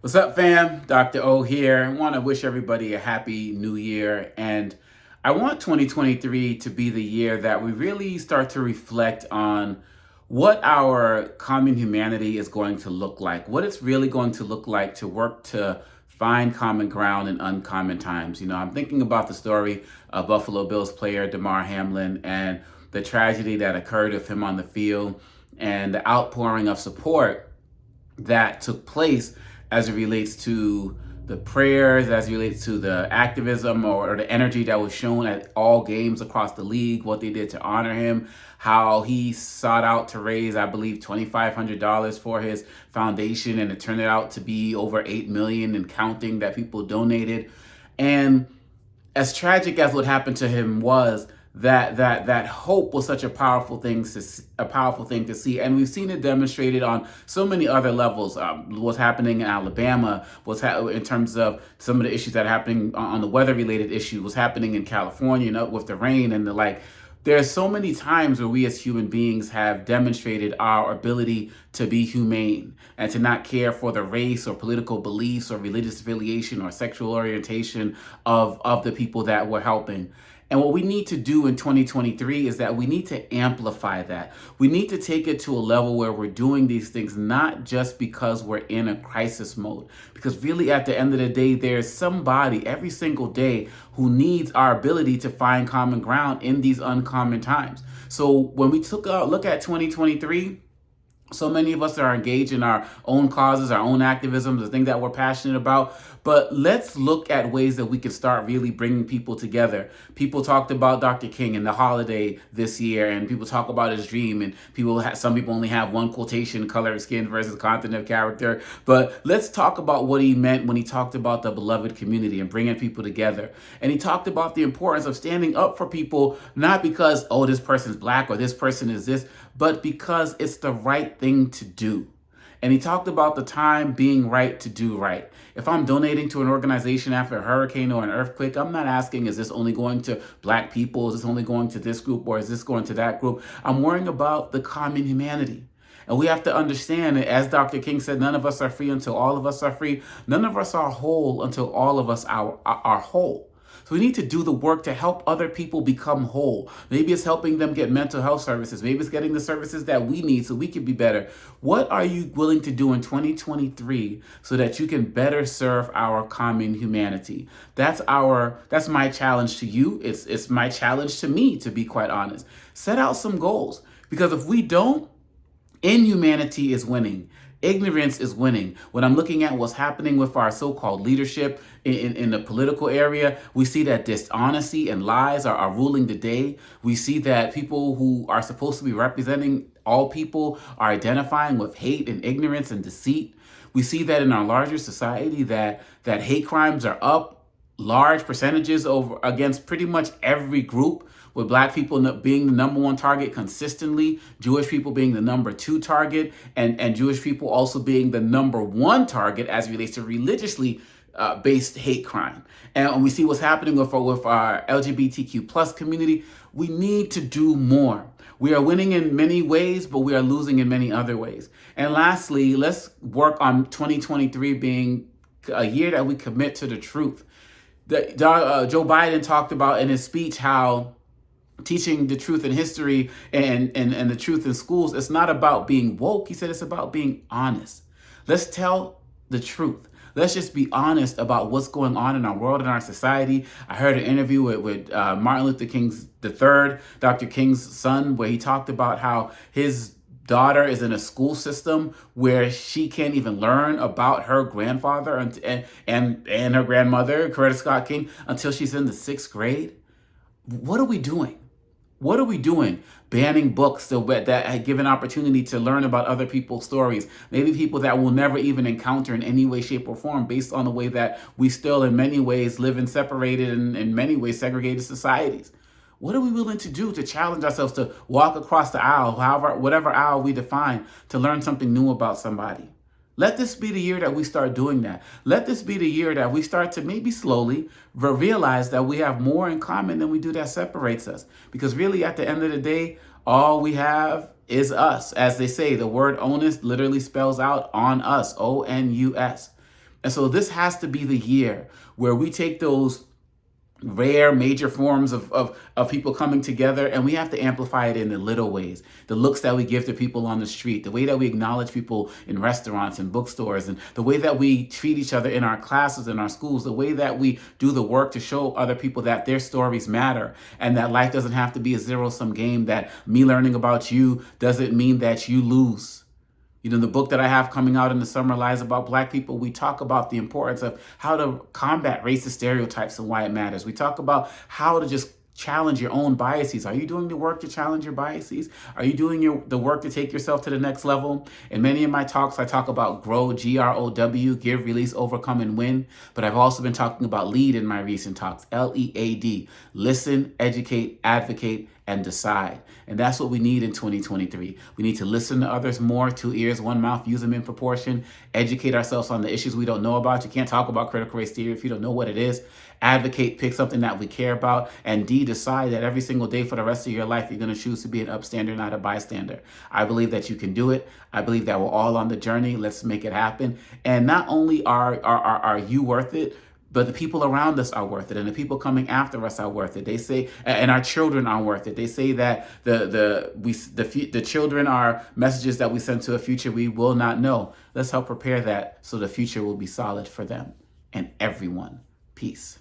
What's up, fam? Dr. O here. I want to wish everybody a happy new year. And I want 2023 to be the year that we really start to reflect on what our common humanity is going to look like, what it's really going to look like to work to find common ground in uncommon times. I'm thinking about the story of Buffalo Bills player Damar Hamlin and the tragedy that occurred with him on the field and the outpouring of support that took place as it relates to the prayers, as it relates to the activism or the energy that was shown at all games across the league, what they did to honor him, how he sought out to raise, I believe, $2,500 for his foundation, and it turned out to be over 8 million and counting that people donated. And as tragic as what happened to him was, that hope was such a powerful thing to see, and we've seen it demonstrated on so many other levels. What's happening in Alabama, in terms of some of the issues that are happening on the weather-related issue, what's happening in California, with the rain and the like. There's so many times where we as human beings have demonstrated our ability to be humane and to not care for the race or political beliefs or religious affiliation or sexual orientation of the people that we're helping. And what we need to do in 2023 is that we need to amplify that. We need to take it to a level where we're doing these things not just because we're in a crisis mode. Because really, at the end of the day, there's somebody every single day who needs our ability to find common ground in these uncommon times. So when we took a look at 2023, so many of us are engaged in our own causes, our own activism, the things that we're passionate about. But let's look at ways that we can start really bringing people together. People talked about Dr. King and the holiday this year, and people talk about his dream, and some people only have one quotation: color of skin versus content of character. But let's talk about what he meant when he talked about the beloved community and bringing people together. And he talked about the importance of standing up for people, not because, oh, this person's black or this person is this, but because it's the right thing to do. And he talked about the time being right to do right. If I'm donating to an organization after a hurricane or an earthquake, I'm not asking, is this only going to black people? Is this only going to this group, or is this going to that group? I'm worrying about the common humanity. And we have to understand that, as Dr. King said, none of us are free until all of us are free. None of us are whole until all of us are whole. So we need to do the work to help other people become whole. Maybe it's helping them get mental health services. Maybe it's getting the services that we need so we can be better. What are you willing to do in 2023 so that you can better serve our common humanity? That's my challenge to you. It's my challenge to me, to be quite honest. Set out some goals, because if we don't, inhumanity is winning. Ignorance is winning. When I'm looking at what's happening with our so-called leadership in the political area, we see that dishonesty and lies are ruling the day. We see that people who are supposed to be representing all people are identifying with hate and ignorance and deceit. We see that in our larger society that hate crimes are up large percentages over against pretty much every group, with black people being the number one target consistently, Jewish people being the number two target, and Jewish people also being the number one target as it relates to religiously based hate crime. And when we see what's happening with our LGBTQ plus community, we need to do more. We are winning in many ways, but we are losing in many other ways. And lastly, let's work on 2023 being a year that we commit to the truth. Joe Biden talked about in his speech how teaching the truth in history and the truth in schools, it's not about being woke. He said it's about being honest. Let's tell the truth. Let's just be honest about what's going on in our world and our society. I heard an interview with Martin Luther King's III, Dr. King's son, where he talked about how his daughter is in a school system where she can't even learn about her grandfather and her grandmother, Coretta Scott King, until she's in the 6th grade. What are we doing? What are we doing? Banning books that give an opportunity to learn about other people's stories. Maybe people that we'll never even encounter in any way, shape, or form, based on the way that we still in many ways live in separated and in many ways segregated societies. What are we willing to do to challenge ourselves to walk across the aisle, whatever aisle we define, to learn something new about somebody? Let this be the year that we start doing that. Let this be the year that we start to maybe slowly realize that we have more in common than we do that separates us. Because really, at the end of the day, all we have is us. As they say, the word onus literally spells out on us, O-N-U-S. And so this has to be the year where we take those rare major forms of people coming together, and we have to amplify it in the little ways. The looks that we give to people on the street, the way that we acknowledge people in restaurants and bookstores, and the way that we treat each other in our classes, in our schools, the way that we do the work to show other people that their stories matter and that life doesn't have to be a zero-sum game, that me learning about you doesn't mean that you lose. You know, the book that I have coming out in the summer, Lies About Black People, we talk about the importance of how to combat racist stereotypes and why it matters. We talk about how to just challenge your own biases. Are you doing the work to challenge your biases? Are you doing the work to take yourself to the next level? In many of my talks, I talk about grow, GROW, give, release, overcome, and win. But I've also been talking about lead in my recent talks, LEAD, listen, educate, advocate, and decide. And that's what we need in 2023. We need to listen to others more, 2 ears, 1 mouth, use them in proportion, educate ourselves on the issues we don't know about. You can't talk about critical race theory if you don't know what it is. Advocate, pick something that we care about, and D, decide that every single day for the rest of your life, you're going to choose to be an upstander, not a bystander. I believe that you can do it. I believe that we're all on the journey. Let's make it happen. And not only are you worth it, but the people around us are worth it, and the people coming after us are worth it. They say, and our children are worth it. They say that the children are messages that we send to a future we will not know. Let's help prepare that so the future will be solid for them and everyone. Peace.